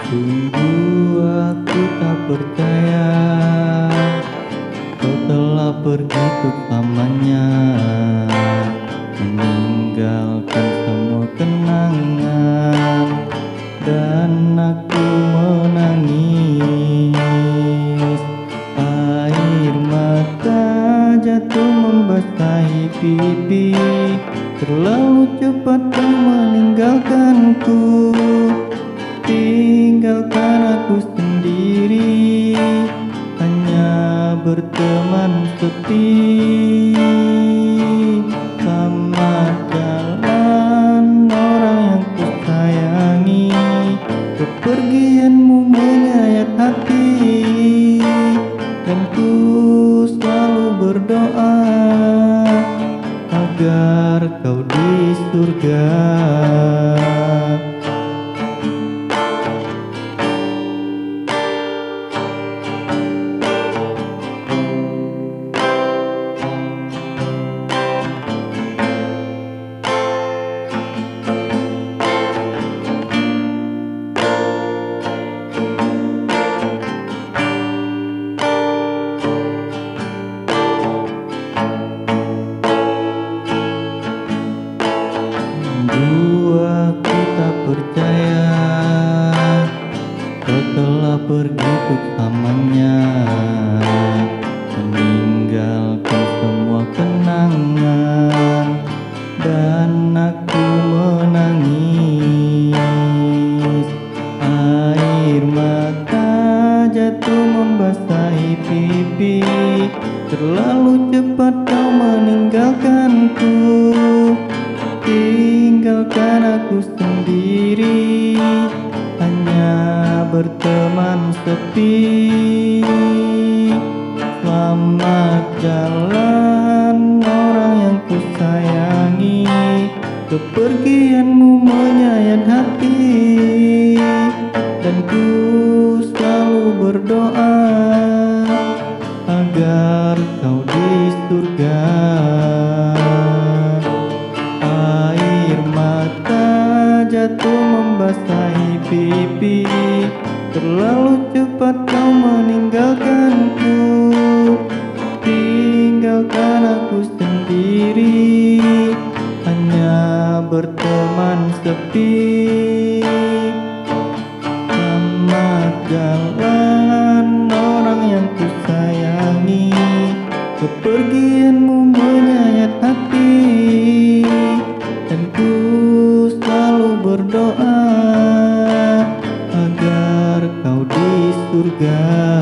Sungguh aku tak percaya kau telah pergi untuk lamanya, meninggalkan semua kenangan, dan aku menangis. Air mata jatuh membasahi pipi, terlalu cepat kau meninggalkanku. Tinggalkan aku sendiri, hanya berteman sepi. Selamat jalan orang yang kusayangi, kepergianmu menyayat hati, dan ku selalu berdoa agar kau di surga. Aku tak percaya kau telah pergi untuk lamanya, meninggalkan semua kenangan, dan aku menangis. Air mata jatuh membasahi pipi, terlalu cepat kau meninggalkanku. Tinggalkan aku sendiri, hanya berteman sepi. Selamat jalan orang yang kusayangi, kepergianmu menyayat hati, dan ku selalu berdoa agar kau di surga. Jatuh membasahi pipi, terlalu cepat kau meninggalkanku. Tinggalkan aku sendiri, hanya berteman sepi. Selamat jalan orang yang kusayangi, kepergianmu menyayat hati, dan ku selalu berdoa agar kau di surga.